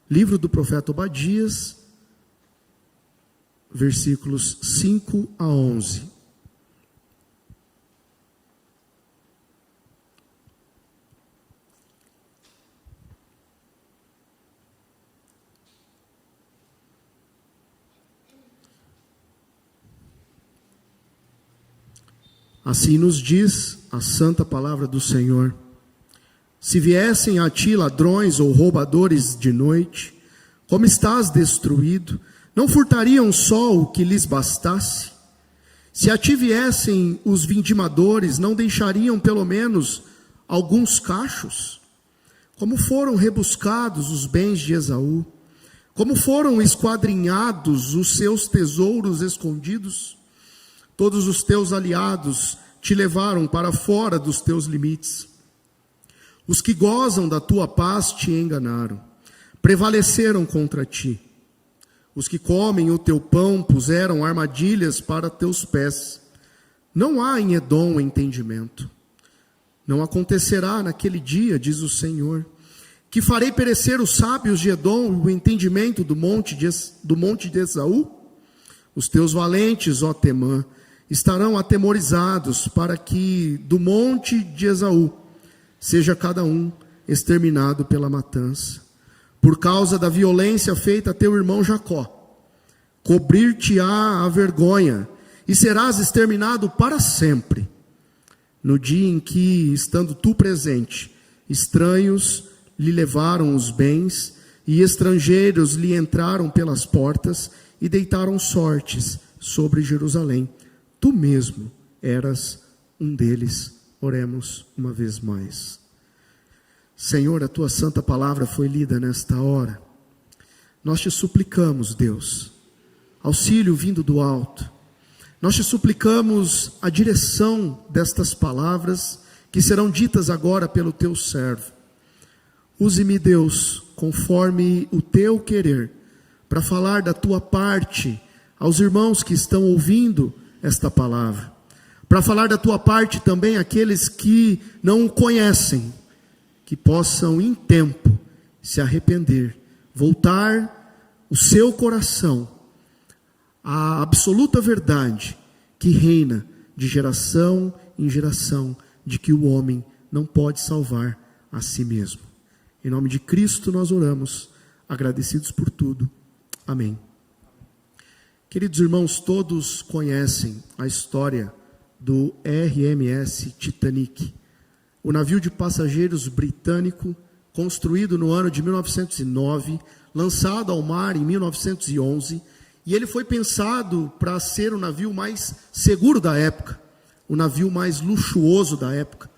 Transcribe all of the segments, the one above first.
Livro do profeta Obadias, versículos 5 a 11. Assim nos diz a santa palavra do Senhor: se viessem a ti ladrões ou roubadores de noite, como estás destruído, não furtariam só o que lhes bastasse? Se a ti viessem os vindimadores, não deixariam pelo menos alguns cachos? Como foram rebuscados os bens de Esaú, como foram esquadrinhados os seus tesouros escondidos. Todos os teus aliados te levaram para fora dos teus limites. Os que gozam da tua paz te enganaram, prevaleceram contra ti. Os que comem o teu pão puseram armadilhas para teus pés. Não há em Edom entendimento. Não acontecerá naquele dia, diz o Senhor, que farei perecer os sábios de Edom e o entendimento do monte de Esaú? Os teus valentes, ó Temã, estarão atemorizados, para que do monte de Esaú seja cada um exterminado pela matança. Por causa da violência feita a teu irmão Jacó, cobrir-te-á a vergonha, e serás exterminado para sempre. No dia em que, estando tu presente, estranhos lhe levaram os bens, e estrangeiros lhe entraram pelas portas, e deitaram sortes sobre Jerusalém. Tu mesmo eras um deles. Oremos uma vez mais. Senhor, a tua santa palavra foi lida nesta hora. Nós te suplicamos, Deus, auxílio vindo do alto. Nós te suplicamos a direção destas palavras que serão ditas agora pelo teu servo. Use-me, Deus, conforme o teu querer, para falar da tua parte aos irmãos que estão ouvindo esta palavra, para falar da tua parte também àqueles que não o conhecem, que possam em tempo se arrepender, voltar o seu coração à absoluta verdade que reina de geração em geração, de que o homem não pode salvar a si mesmo. Em nome de Cristo nós oramos, agradecidos por tudo. Amém. Queridos irmãos, todos conhecem a história do RMS Titanic, o navio de passageiros britânico, construído no ano de 1909, lançado ao mar em 1911, e ele foi pensado para ser o navio mais seguro da época, o navio mais luxuoso da época,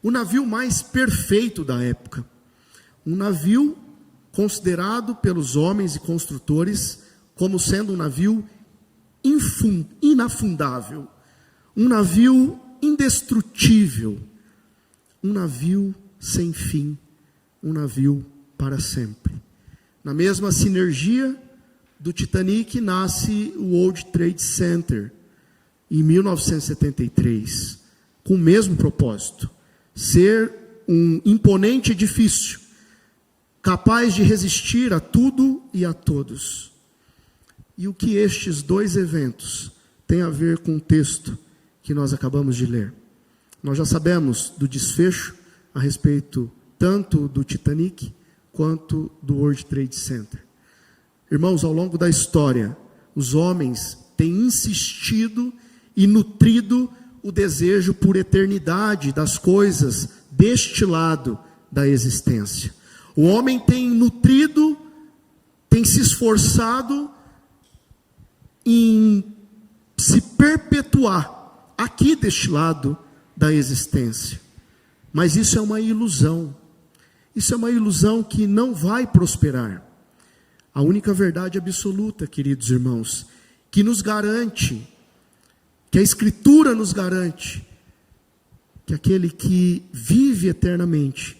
o navio mais perfeito da época, um navio considerado pelos homens e construtores como sendo um navio inafundável, um navio indestrutível, um navio sem fim, um navio para sempre. Na mesma sinergia do Titanic nasce o World Trade Center, em 1973, com o mesmo propósito, ser um imponente edifício, capaz de resistir a tudo e a todos. E o que estes dois eventos têm a ver com o texto que nós acabamos de ler? Nós já sabemos do desfecho a respeito tanto do Titanic quanto do World Trade Center. Irmãos, ao longo da história, os homens têm insistido e nutrido o desejo por eternidade das coisas deste lado da existência. O homem tem nutrido, tem se esforçado em se perpetuar aqui deste lado da existência. Mas isso é uma ilusão. Isso é uma ilusão que não vai prosperar. A única verdade absoluta, queridos irmãos, que nos garante, que a Escritura nos garante, que aquele que vive eternamente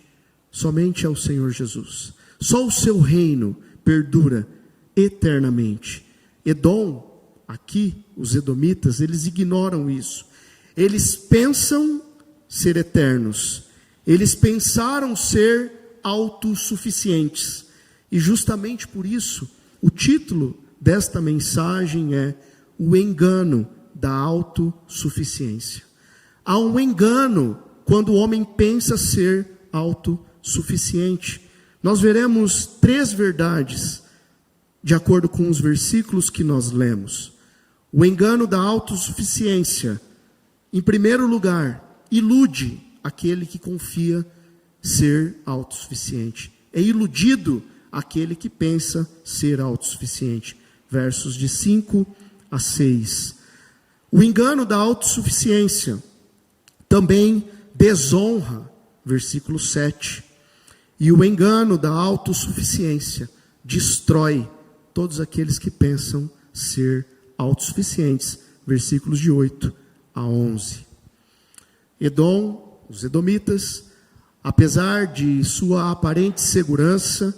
somente é o Senhor Jesus. Só o seu reino perdura eternamente. Edom, aqui, os edomitas, eles ignoram isso. Eles pensam ser eternos. Eles pensaram ser autossuficientes. E justamente por isso, o título desta mensagem é o engano da autossuficiência. Há um engano quando o homem pensa ser autossuficiente. Nós veremos 3 verdades, de acordo com os versículos que nós lemos. O engano da autossuficiência, em primeiro lugar, ilude aquele que confia ser autossuficiente. É iludido aquele que pensa ser autossuficiente. Versos de 5 a 6. O engano da autossuficiência também desonra, versículo 7. E o engano da autossuficiência destrói todos aqueles que pensam ser autossuficientes, versículos de 8 a 11. Edom, os edomitas, apesar de sua aparente segurança,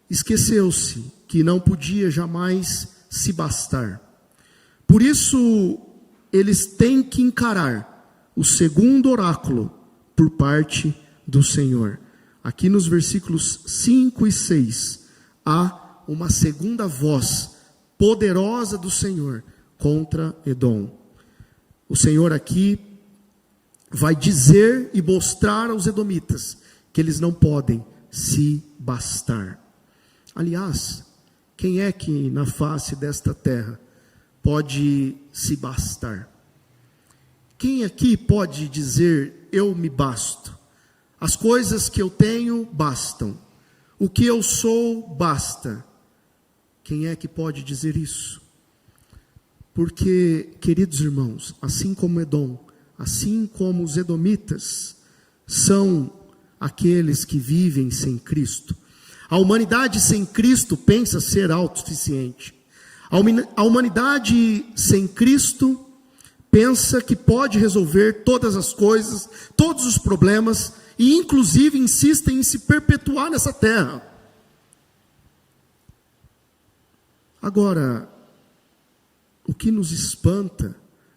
esqueceu-se que não podia jamais se bastar. Por isso, eles têm que encarar o segundo oráculo por parte do Senhor. Aqui nos versículos 5 e 6, há uma segunda voz poderosa do Senhor contra Edom. O Senhor aqui vai dizer e mostrar aos edomitas que eles não podem se bastar. Aliás, quem é que na face desta terra pode se bastar? Quem aqui pode dizer, eu me basto? As coisas que eu tenho bastam. O que eu sou basta. Quem é que pode dizer isso? Porque, queridos irmãos, assim como Edom, assim como os edomitas, são aqueles que vivem sem Cristo. A humanidade sem Cristo pensa ser autossuficiente. A humanidade sem Cristo pensa que pode resolver todas as coisas, todos os problemas, e inclusive insistem em se perpetuar nessa terra. Agora, o que nos espanta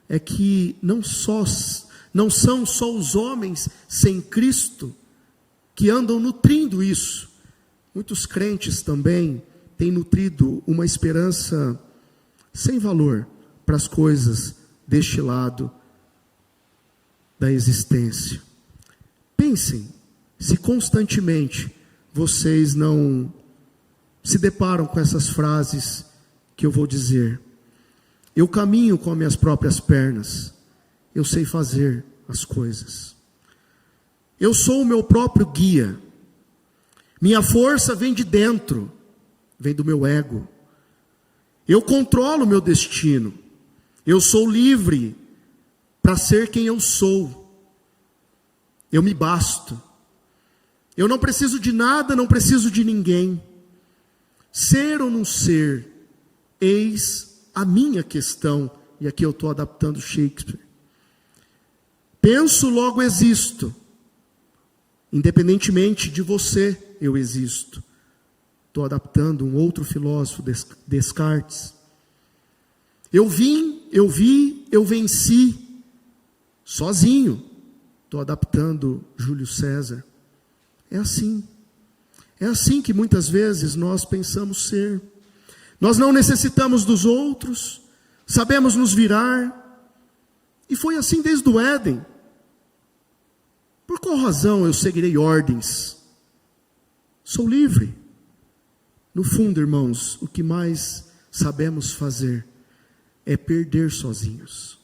é que não são só os homens sem Cristo que andam nutrindo isso. Muitos crentes também têm nutrido uma esperança sem valor para as coisas deste lado da existência. Pensem, se constantemente vocês não se deparam com essas frases que eu vou dizer. Eu caminho com as minhas próprias pernas. Eu sei fazer as coisas. Eu sou o meu próprio guia. Minha força vem de dentro, vem do meu ego. Eu controlo o meu destino. Eu sou livre para ser quem eu sou. Eu me basto. Eu não preciso de nada, não preciso de ninguém. Ser ou não ser, eis a minha questão. E aqui eu estou adaptando Shakespeare. Penso, logo existo. Independentemente de você, eu existo. Estou adaptando um outro filósofo, Descartes. Eu vim, eu vi, eu venci, sozinho. Estou adaptando Júlio César. É assim. É assim que muitas vezes nós pensamos ser. Nós não necessitamos dos outros, sabemos nos virar. E foi assim desde o Éden. Por qual razão eu seguirei ordens? Sou livre. No fundo, irmãos, o que mais sabemos fazer é perder sozinhos.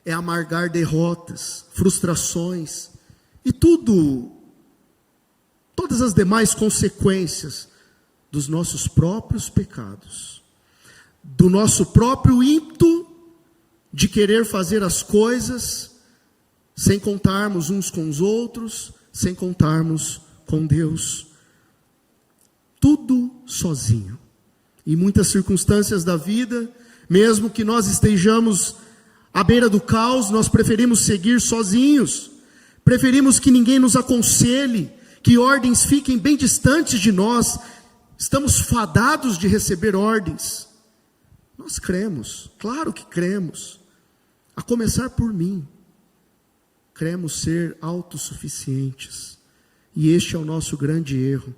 É amargar derrotas, frustrações e todas as demais consequências dos nossos próprios pecados, do nosso próprio ímpeto de querer fazer as coisas sem contarmos uns com os outros, sem contarmos com Deus. Tudo sozinho. Em muitas circunstâncias da vida, mesmo que nós estejamos à beira do caos, nós preferimos seguir sozinhos. Preferimos que ninguém nos aconselhe, que ordens fiquem bem distantes de nós. Estamos fadados de receber ordens. Nós cremos, claro que cremos. A começar por mim. Cremos ser autossuficientes. E este é o nosso grande erro.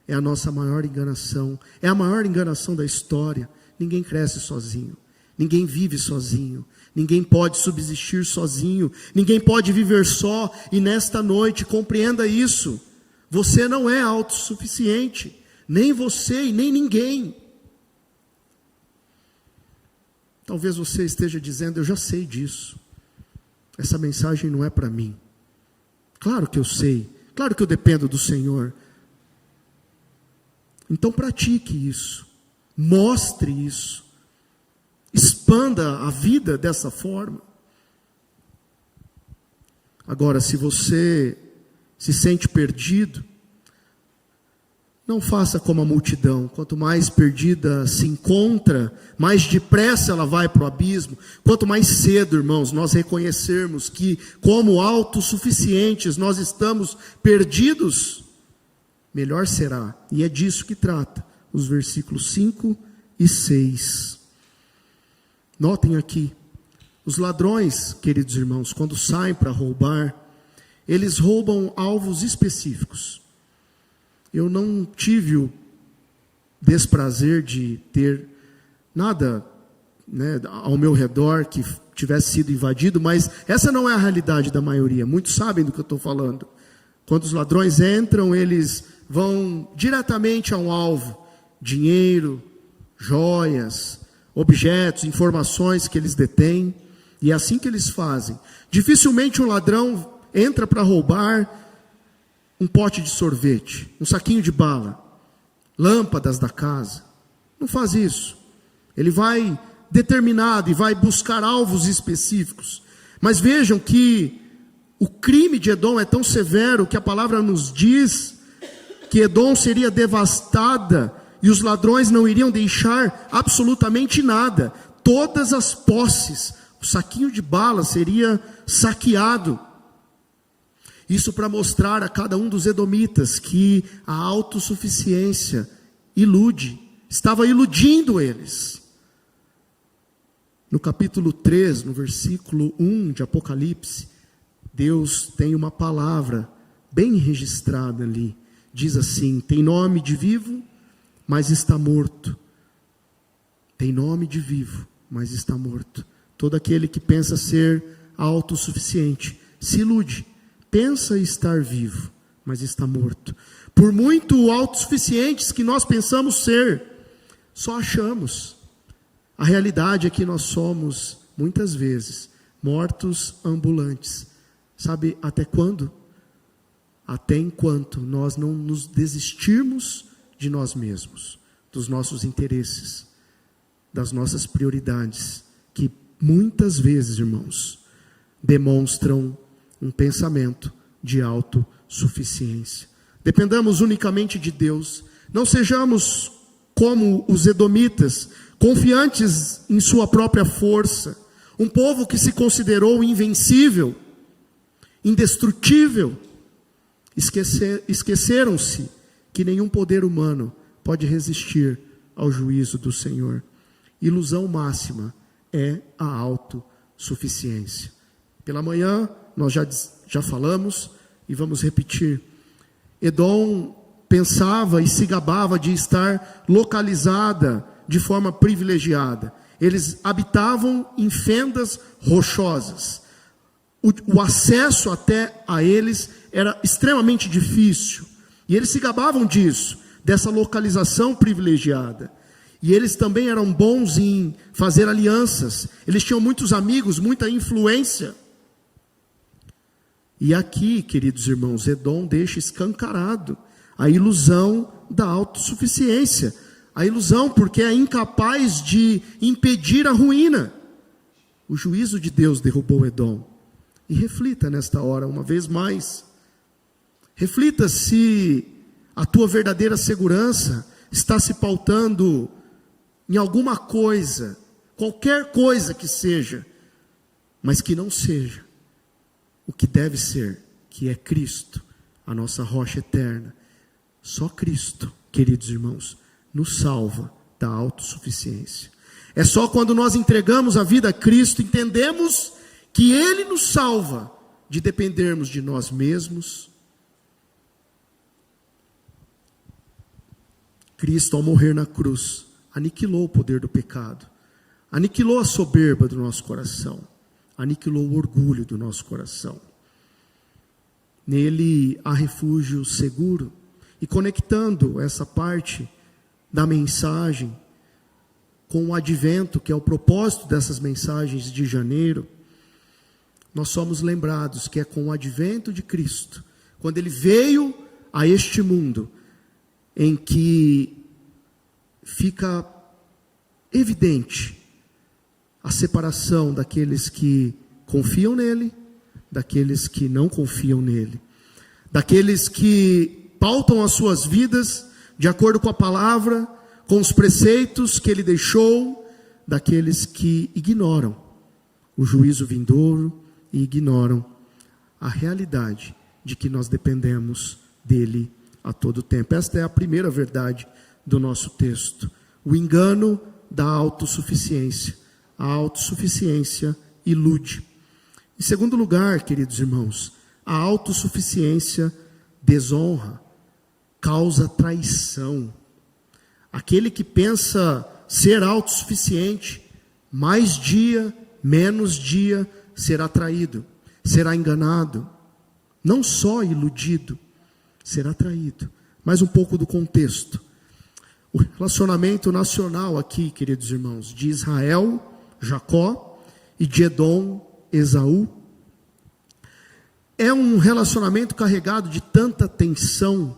é a nossa maior enganação, é a maior enganação da história. Ninguém cresce sozinho, ninguém vive sozinho, ninguém pode subsistir sozinho, ninguém pode viver só. E nesta noite, compreenda isso: você não é autossuficiente, nem você e nem ninguém. Talvez você esteja dizendo: eu já sei disso, essa mensagem não é para mim. Claro que eu sei, claro que eu dependo do Senhor. Então pratique isso, mostre isso, expanda a vida dessa forma. Agora, se você se sente perdido, não faça como a multidão. Quanto mais perdida se encontra, mais depressa ela vai para o abismo. Quanto mais cedo, irmãos, nós reconhecermos que, como autossuficientes, nós estamos perdidos, melhor será. E é disso que trata os versículos 5 e 6. Notem aqui, os ladrões, queridos irmãos, quando saem para roubar, eles roubam alvos específicos. Eu não tive o desprazer de ter nada, ao meu redor que tivesse sido invadido, mas essa não é a realidade da maioria. Muitos sabem do que eu estou falando. Quando os ladrões entram, eles vão diretamente ao alvo: dinheiro, joias, objetos, informações que eles detêm. E é assim que eles fazem. Dificilmente um ladrão entra para roubar um pote de sorvete, um saquinho de bala, lâmpadas da casa. Não faz isso. Ele vai determinado e vai buscar alvos específicos. Mas vejam que o crime de Edom é tão severo que a palavra nos diz que Edom seria devastada e os ladrões não iriam deixar absolutamente nada. Todas as posses, o saquinho de bala seria saqueado. Isso para mostrar a cada um dos edomitas que a autossuficiência estava iludindo eles. No capítulo 3, no versículo 1 de Apocalipse, Deus tem uma palavra bem registrada ali. Diz assim: tem nome de vivo, mas está morto. Tem nome de vivo, mas está morto. Todo aquele que pensa ser autossuficiente se ilude. Pensa estar vivo, mas está morto. Por muito autossuficientes que nós pensamos ser, só achamos. A realidade é que nós somos, muitas vezes, mortos ambulantes. Sabe até quando? Até enquanto nós não nos desistirmos de nós mesmos, dos nossos interesses, das nossas prioridades, que muitas vezes, irmãos, demonstram um pensamento de autossuficiência. Dependamos unicamente de Deus. Não sejamos como os edomitas, confiantes em sua própria força. Um povo que se considerou invencível, indestrutível. Esqueceram-se que nenhum poder humano pode resistir ao juízo do Senhor. Ilusão máxima é a autossuficiência. Pela manhã, nós já falamos e vamos repetir. Edom pensava e se gabava de estar localizada de forma privilegiada. Eles habitavam em fendas rochosas. O acesso até a eles era extremamente difícil. E eles se gabavam disso, dessa localização privilegiada. E eles também eram bons em fazer alianças. Eles tinham muitos amigos, muita influência. E aqui, queridos irmãos, Edom deixa escancarado a ilusão da autossuficiência. A ilusão porque é incapaz de impedir a ruína. O juízo de Deus derrubou Edom. E reflita nesta hora, uma vez mais. Reflita se a tua verdadeira segurança está se pautando em alguma coisa, qualquer coisa que seja, mas que não seja o que deve ser, que é Cristo, a nossa rocha eterna. Só Cristo, queridos irmãos, nos salva da autossuficiência. É só quando nós entregamos a vida a Cristo, entendemos que Ele nos salva de dependermos de nós mesmos, Cristo, ao morrer na cruz, aniquilou o poder do pecado, aniquilou a soberba do nosso coração, aniquilou o orgulho do nosso coração. Nele há refúgio seguro. E conectando essa parte da mensagem com o advento, que é o propósito dessas mensagens de janeiro, nós somos lembrados que é com o advento de Cristo, quando Ele veio a este mundo, em que fica evidente a separação daqueles que confiam nele, daqueles que não confiam nele, daqueles que pautam as suas vidas de acordo com a palavra, com os preceitos que Ele deixou, daqueles que ignoram o juízo vindouro e ignoram a realidade de que nós dependemos dele a todo tempo. Esta é a primeira verdade do nosso texto. O engano da autossuficiência. A autossuficiência ilude. Em segundo lugar, queridos irmãos, a autossuficiência desonra, causa traição. Aquele que pensa ser autossuficiente, mais dia, menos dia, será traído, será enganado, não só iludido, será traído. Mais um pouco do contexto. O relacionamento nacional aqui, queridos irmãos, de Israel, Jacó, e de Edom, Esaú, é um relacionamento carregado de tanta tensão,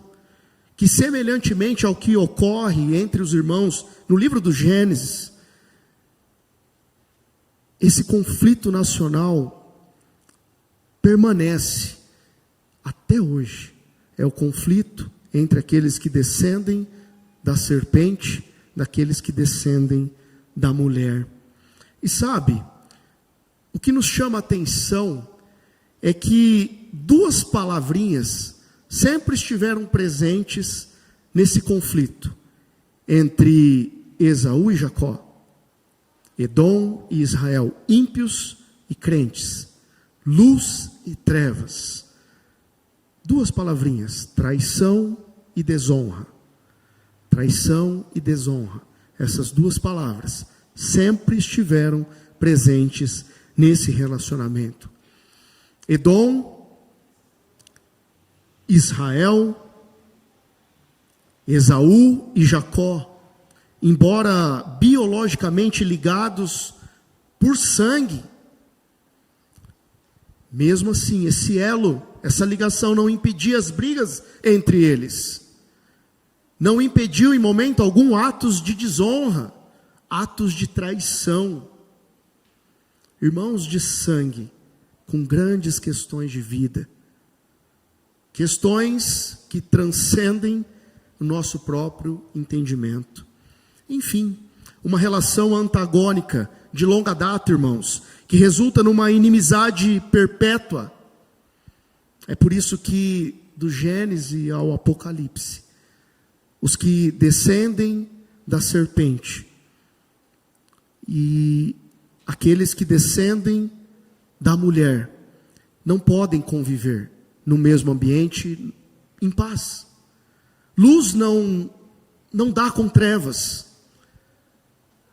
que semelhantemente ao que ocorre entre os irmãos no livro do Gênesis, esse conflito nacional permanece até hoje. É o conflito entre aqueles que descendem da serpente, daqueles que descendem da mulher. E sabe, o que nos chama a atenção é que duas palavrinhas sempre estiveram presentes nesse conflito entre Esaú e Jacó, Edom e Israel, ímpios e crentes, luz e trevas. Duas palavrinhas, traição e desonra. Traição e desonra. Essas duas palavras sempre estiveram presentes nesse relacionamento. Edom, Israel, Esaú e Jacó, embora biologicamente ligados por sangue, mesmo assim, esse elo, essa ligação não impedia as brigas entre eles, não impediu em momento algum atos de desonra, atos de traição. Irmãos de sangue, com grandes questões de vida, questões que transcendem o nosso próprio entendimento. Enfim, uma relação antagônica de longa data, irmãos, que resulta numa inimizade perpétua. É por isso que do Gênesis ao Apocalipse, os que descendem da serpente e aqueles que descendem da mulher não podem conviver no mesmo ambiente em paz. Luz não dá com trevas.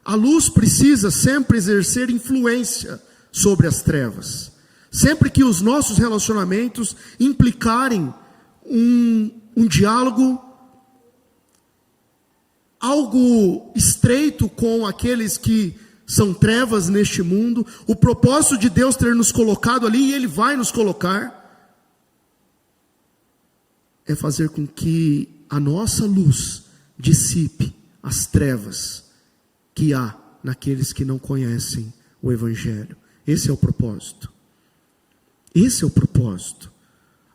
A luz precisa sempre exercer influência sobre as trevas. Sempre que os nossos relacionamentos implicarem um diálogo, algo estreito com aqueles que são trevas neste mundo, o propósito de Deus ter nos colocado ali, e Ele vai nos colocar, é fazer com que a nossa luz dissipe as trevas que há naqueles que não conhecem o Evangelho. Esse é o propósito. Esse é o propósito.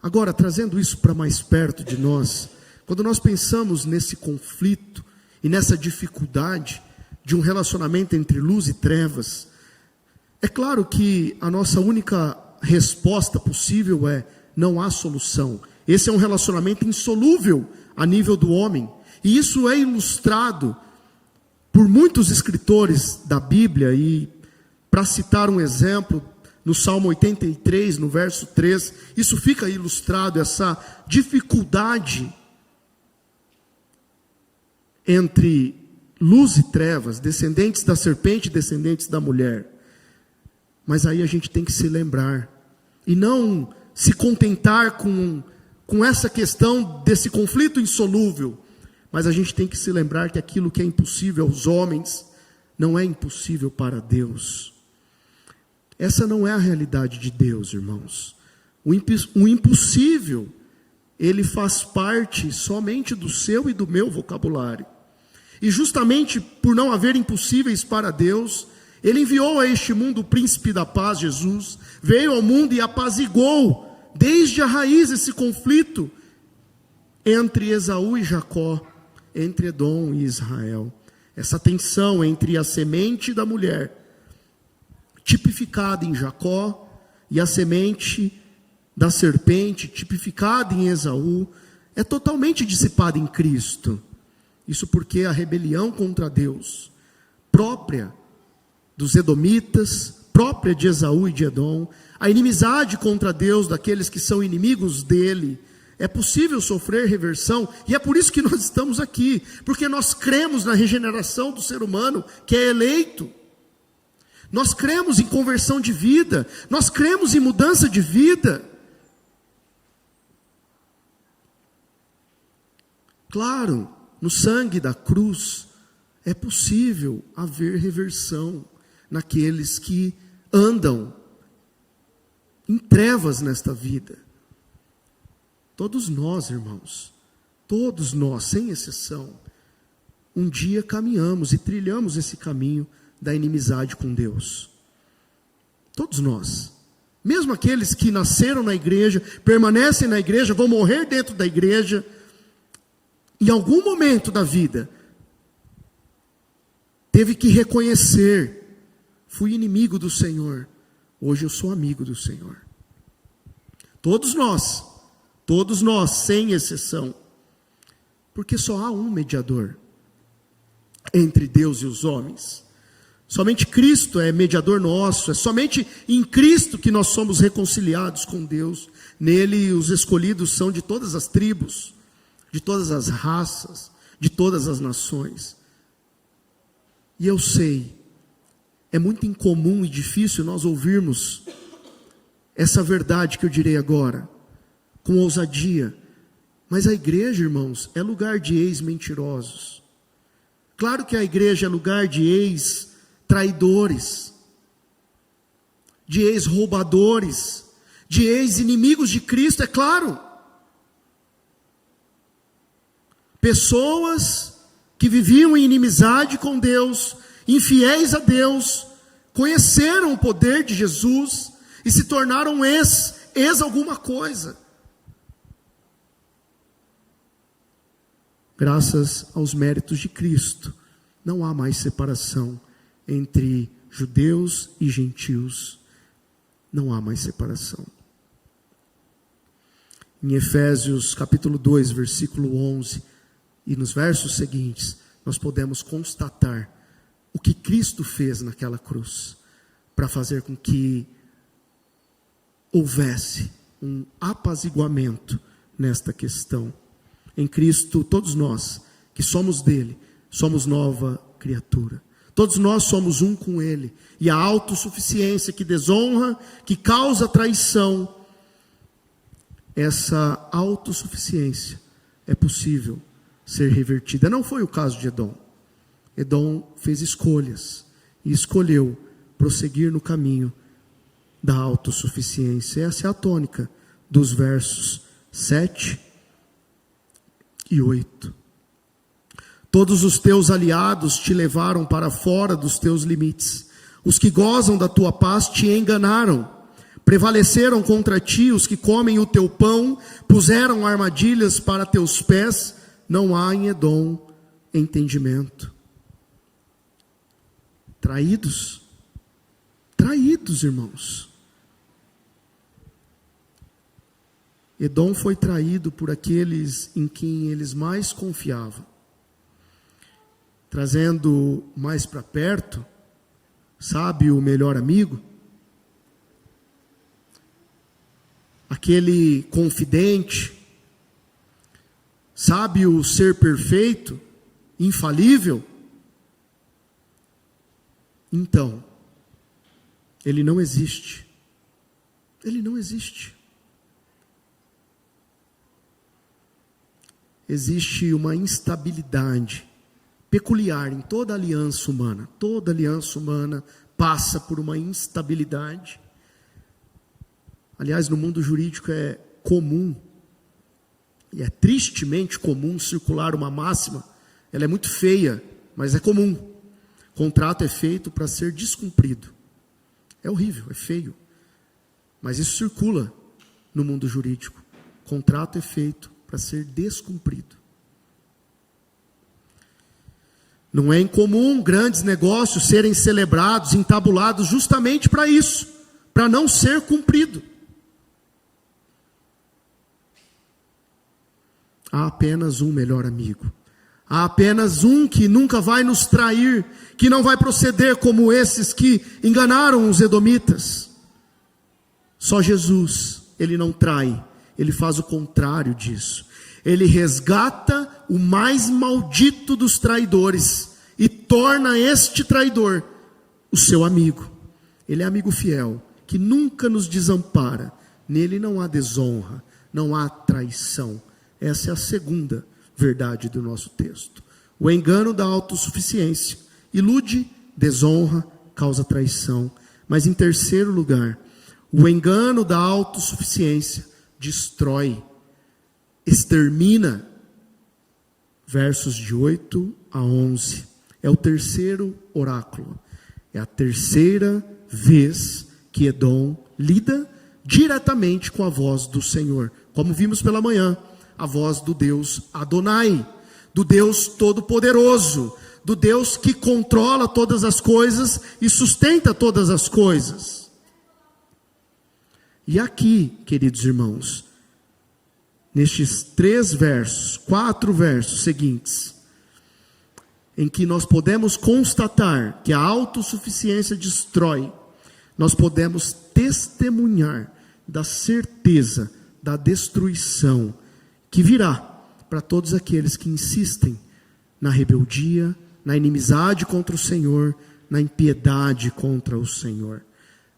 Agora, trazendo isso para mais perto de nós, quando nós pensamos nesse conflito e nessa dificuldade de um relacionamento entre luz e trevas, é claro que a nossa única resposta possível é: não há solução. Esse é um relacionamento insolúvel a nível do homem. E isso é ilustrado por muitos escritores da Bíblia. E para citar um exemplo, no Salmo 83, no verso 3, isso fica ilustrado, essa dificuldade entre luz e trevas, descendentes da serpente e descendentes da mulher. Mas aí a gente tem que se lembrar, e não se contentar com essa questão desse conflito insolúvel, mas a gente tem que se lembrar que aquilo que é impossível aos homens, não é impossível para Deus. Essa não é a realidade de Deus, irmãos. O impossível, ele faz parte somente do seu e do meu vocabulário. E justamente por não haver impossíveis para Deus, Ele enviou a este mundo o príncipe da paz, Jesus, veio ao mundo e apaziguou desde a raiz esse conflito entre Esaú e Jacó, entre Edom e Israel. Essa tensão entre a semente da mulher, tipificada em Jacó, e a semente da serpente, tipificada em Esaú, é totalmente dissipada em Cristo. Isso porque a rebelião contra Deus, própria dos edomitas, própria de Esaú e de Edom, a inimizade contra Deus daqueles que são inimigos dele, é possível sofrer reversão, e é por isso que nós estamos aqui, porque nós cremos na regeneração do ser humano que é eleito, nós cremos em conversão de vida, nós cremos em mudança de vida. Claro, no sangue da cruz é possível haver reversão naqueles que andam em trevas nesta vida. Todos nós, irmãos, todos nós, sem exceção, um dia caminhamos e trilhamos esse caminho da inimizade com Deus. Todos nós, mesmo aqueles que nasceram na igreja, permanecem na igreja, vão morrer dentro da igreja, em algum momento da vida, teve que reconhecer: fui inimigo do Senhor, hoje eu sou amigo do Senhor. Todos nós, sem exceção, porque só há um mediador entre Deus e os homens. Somente Cristo é mediador nosso, é somente em Cristo que nós somos reconciliados com Deus. Nele os escolhidos são de todas as tribos, de todas as raças, de todas as nações. E eu sei, é muito incomum e difícil nós ouvirmos essa verdade que eu direi agora, com ousadia. Mas a igreja, irmãos, é lugar de ex-mentirosos. Claro que a igreja é lugar de ex-traidores, de ex-roubadores, de ex-inimigos de Cristo, é claro. Pessoas que viviam em inimizade com Deus, infiéis a Deus, conheceram o poder de Jesus e se tornaram ex alguma coisa. Graças aos méritos de Cristo, não há mais separação entre judeus e gentios. Não há mais separação. Em Efésios capítulo 2, versículo 11, e nos versos seguintes, nós podemos constatar o que Cristo fez naquela cruz, para fazer com que houvesse um apaziguamento nesta questão. Em Cristo, todos nós que somos dele, somos nova criatura. Todos nós somos um com ele. E a autossuficiência que desonra, que causa traição, essa autossuficiência é possível ser revertida. Não foi o caso de Edom. Edom fez escolhas e escolheu prosseguir no caminho da autossuficiência. Essa é a tônica dos versos 7 e 8. Todos os teus aliados te levaram para fora dos teus limites. Os que gozam da tua paz te enganaram. Prevaleceram contra ti os que comem o teu pão, puseram armadilhas para teus pés. Não há em Edom entendimento. Traídos, irmãos. Edom foi traído por aqueles em quem eles mais confiavam. Trazendo mais para perto, sabe o melhor amigo? Aquele confidente, sabe o ser perfeito? infalível, então, ele não existe. Ele não existe. Existe uma instabilidade peculiar em toda aliança humana. Toda aliança humana passa por uma instabilidade. Aliás, no mundo jurídico é comum, e é tristemente comum circular uma máxima. Ela é muito feia, mas é comum. Contrato é feito para ser descumprido. É horrível, é feio. Mas isso circula no mundo jurídico. Contrato é feito para ser descumprido. Não é incomum grandes negócios serem celebrados, entabulados justamente para isso, para não ser cumprido. Há apenas um melhor amigo. Há apenas um que nunca vai nos trair, que não vai proceder como esses que enganaram os edomitas. Só Jesus, ele não trai, ele faz o contrário disso. Ele resgata o mais maldito dos traidores e torna este traidor o seu amigo. Ele é amigo fiel, que nunca nos desampara. Nele não há desonra, não há traição. Essa é a segunda verdade do nosso texto. O engano da autossuficiência ilude, desonra, causa traição. Mas em terceiro lugar, o engano da autossuficiência destrói, extermina. Versos de 8 a 11. É o terceiro oráculo. É a terceira vez que Edom lida diretamente com a voz do Senhor. Como vimos pela manhã, a voz do Deus Adonai, do Deus Todo-Poderoso, do Deus que controla todas as coisas e sustenta todas as coisas. E aqui, queridos irmãos, nestes 4 versos seguintes, em que nós podemos constatar que a autossuficiência destrói, nós podemos testemunhar da certeza da destruição que virá para todos aqueles que insistem na rebeldia, na inimizade contra o Senhor, na impiedade contra o Senhor.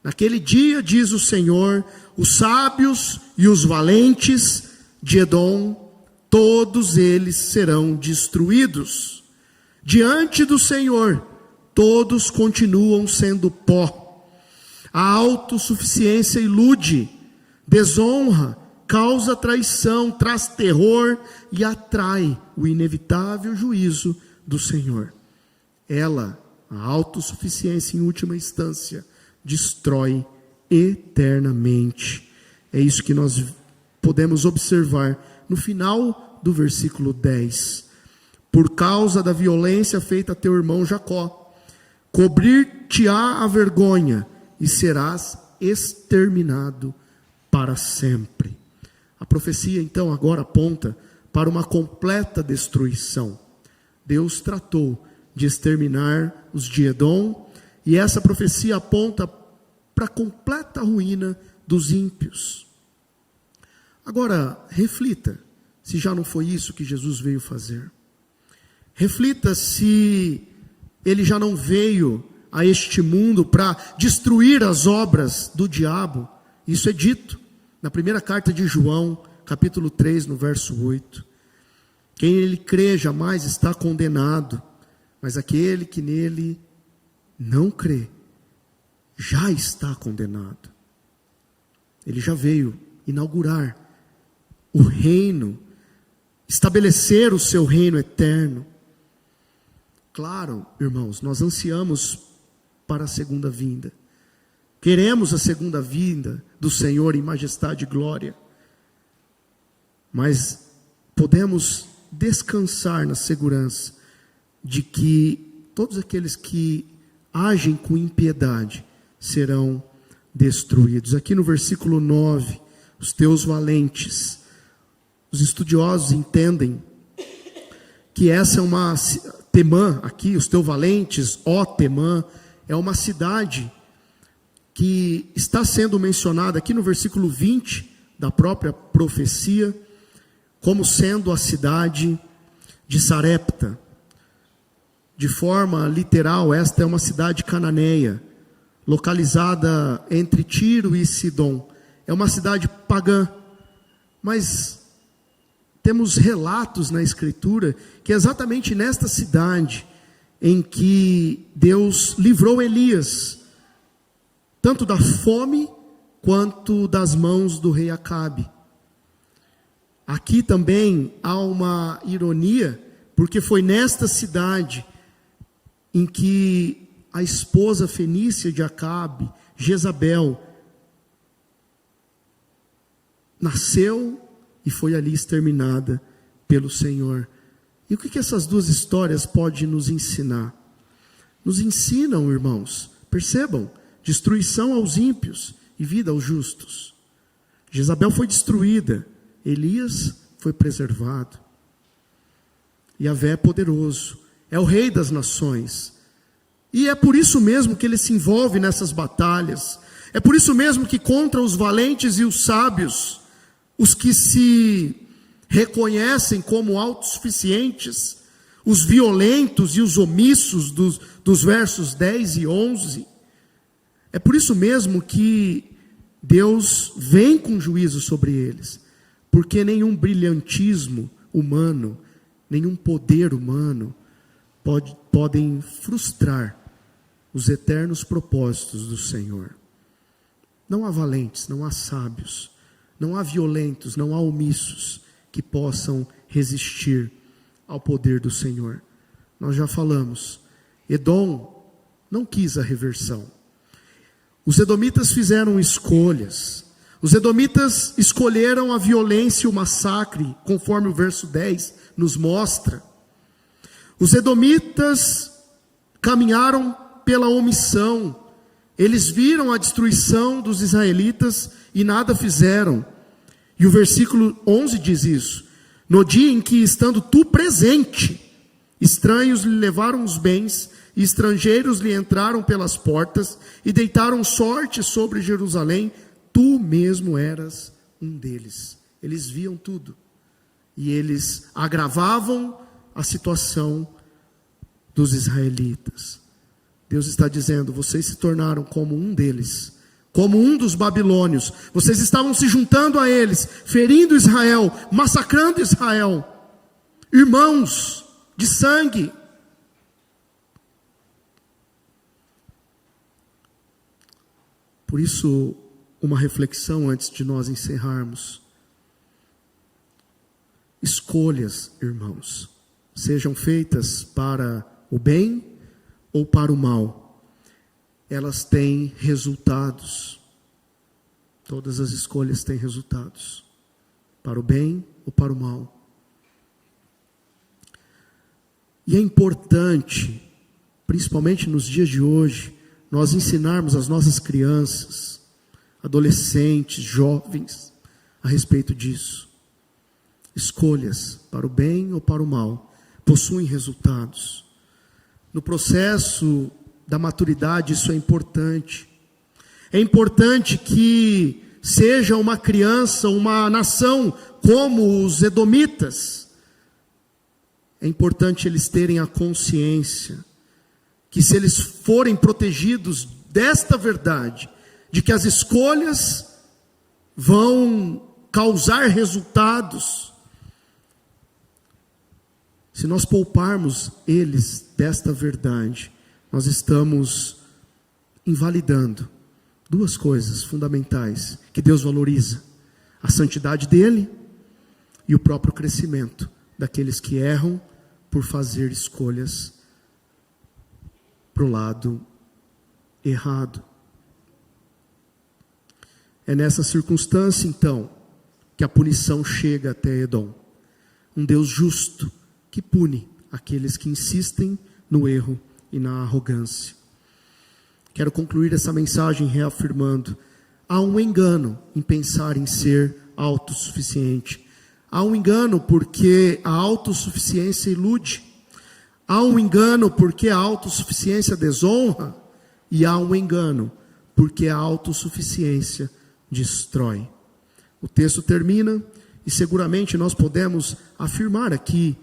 Naquele dia, diz o Senhor, os sábios e os valentes de Edom, todos eles serão destruídos. Diante do Senhor, todos continuam sendo pó. A autossuficiência ilude, desonra, causa traição, traz terror e atrai o inevitável juízo do Senhor. Ela, a autossuficiência em última instância, destrói eternamente. É isso que nós podemos observar no final do versículo 10. Por causa da violência feita a teu irmão Jacó, cobrir-te-á a vergonha e serás exterminado para sempre. A profecia então agora aponta para uma completa destruição. Deus tratou de exterminar os de Edom, e essa profecia aponta para a completa ruína dos ímpios. Agora, reflita se já não foi isso que Jesus veio fazer. Reflita se ele já não veio a este mundo para destruir as obras do diabo. Isso é dito na primeira carta de João, capítulo 3, no verso 8. Quem nele crê jamais está condenado, mas aquele que nele não crê já está condenado. Ele já veio inaugurar o reino, estabelecer o seu reino eterno. Claro, irmãos, nós ansiamos para a segunda vinda. Queremos a segunda vinda do Senhor em majestade e glória. Mas podemos descansar na segurança de que todos aqueles que agem com impiedade serão destruídos. Aqui no versículo 9, os teus valentes, os estudiosos entendem que essa é uma Temã, aqui, os teus valentes, ó Temã, é uma cidade que está sendo mencionada aqui no versículo 20 da própria profecia, como sendo a cidade de Sarepta. De forma literal, esta é uma cidade cananeia, localizada entre Tiro e Sidom. É uma cidade pagã, mas temos relatos na Escritura que é exatamente nesta cidade em que Deus livrou Elias, tanto da fome quanto das mãos do rei Acabe. Aqui também há uma ironia, porque foi nesta cidade em que a esposa fenícia de Acabe, Jezabel, nasceu e foi ali exterminada pelo Senhor. E o que essas duas histórias podem nos ensinar? Nos ensinam, irmãos, percebam, destruição aos ímpios e vida aos justos. Jezabel foi destruída, Elias foi preservado. Yahvé é poderoso, é o rei das nações. E é por isso mesmo que ele se envolve nessas batalhas. É por isso mesmo que contra os valentes e os sábios, os que se reconhecem como autossuficientes, os violentos e os omissos dos versos 10 e 11, é por isso mesmo que Deus vem com juízo sobre eles, porque nenhum brilhantismo humano, nenhum poder humano podem frustrar os eternos propósitos do Senhor. Não há valentes, não há sábios, não há violentos, não há omissos que possam resistir ao poder do Senhor. Nós já falamos, Edom não quis a reversão. Os edomitas fizeram escolhas. Os edomitas escolheram a violência e o massacre, conforme o verso 10 nos mostra. Os edomitas caminharam pela omissão. Eles viram a destruição dos israelitas e nada fizeram. E o versículo 11 diz isso. No dia em que, estando tu presente, estranhos lhe levaram os bens, e estrangeiros lhe entraram pelas portas, e deitaram sorte sobre Jerusalém, tu mesmo eras um deles. Eles viam tudo. E eles agravavam a situação dos israelitas. Deus está dizendo, vocês se tornaram como um deles, como um dos babilônios. Vocês estavam se juntando a eles, ferindo Israel, massacrando Israel. Irmãos de sangue. Por isso, uma reflexão antes de nós encerrarmos. Escolhas, irmãos, sejam feitas para o bem ou para o mal, elas têm resultados. Todas as escolhas têm resultados, para o bem ou para o mal. E é importante, principalmente nos dias de hoje, nós ensinarmos as nossas crianças, adolescentes, jovens, a respeito disso. Escolhas para o bem ou para o mal possuem resultados. No processo da maturidade, isso é importante. É importante que seja uma criança, uma nação como os edomitas. É importante eles terem a consciência que, se eles forem protegidos desta verdade, de que as escolhas vão causar resultados, se nós pouparmos eles desta verdade, nós estamos invalidando duas coisas fundamentais que Deus valoriza: a santidade dele e o próprio crescimento daqueles que erram por fazer escolhas para o lado errado. É nessa circunstância, então, que a punição chega até Edom. Um Deus justo que pune aqueles que insistem no erro e na arrogância. Quero concluir essa mensagem reafirmando: há um engano em pensar em ser autossuficiente. Há um engano porque a autossuficiência ilude. Há um engano porque a autossuficiência desonra. E há um engano porque a autossuficiência destrói. O texto termina, e seguramente nós podemos afirmar aqui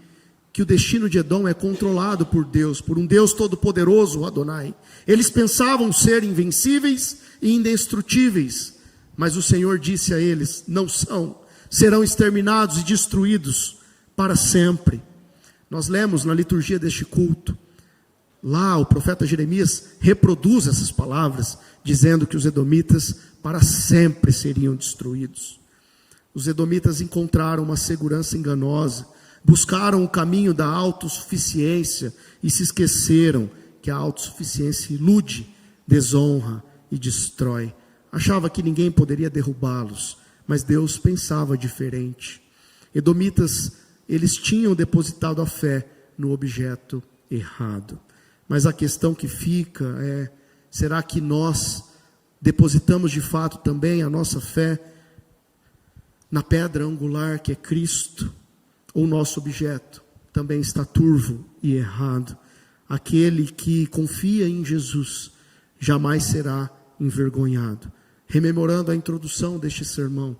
que o destino de Edom é controlado por Deus, por um Deus todo-poderoso, o Adonai. Eles pensavam ser invencíveis e indestrutíveis, mas o Senhor disse a eles: não são, serão exterminados e destruídos para sempre. Nós lemos na liturgia deste culto, lá o profeta Jeremias reproduz essas palavras, dizendo que os edomitas para sempre seriam destruídos. Os edomitas encontraram uma segurança enganosa, buscaram o caminho da autossuficiência e se esqueceram que a autossuficiência ilude, desonra e destrói. Achava que ninguém poderia derrubá-los, mas Deus pensava diferente. Edomitas, eles tinham depositado a fé no objeto errado. Mas a questão que fica é: será que nós depositamos de fato também a nossa fé na pedra angular que é Cristo? Ou o nosso objeto também está turvo e errado? Aquele que confia em Jesus jamais será envergonhado. Rememorando a introdução deste sermão,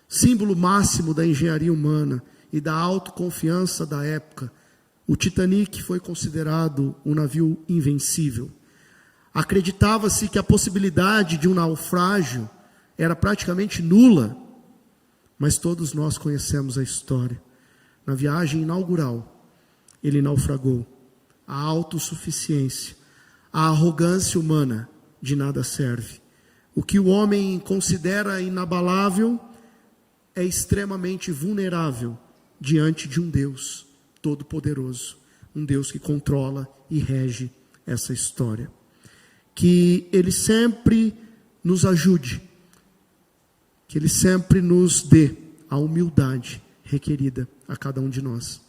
símbolo máximo da engenharia humana e da autoconfiança da época, o Titanic foi considerado um navio invencível. Acreditava-se que a possibilidade de um naufrágio era praticamente nula, mas todos nós conhecemos a história. Na viagem inaugural, ele naufragou. A autossuficiência, a arrogância humana de nada serve. O que o homem considera inabalável é extremamente vulnerável diante de um Deus todo-poderoso, um Deus que controla e rege essa história. Que Ele sempre nos ajude, que Ele sempre nos dê a humildade requerida a cada um de nós.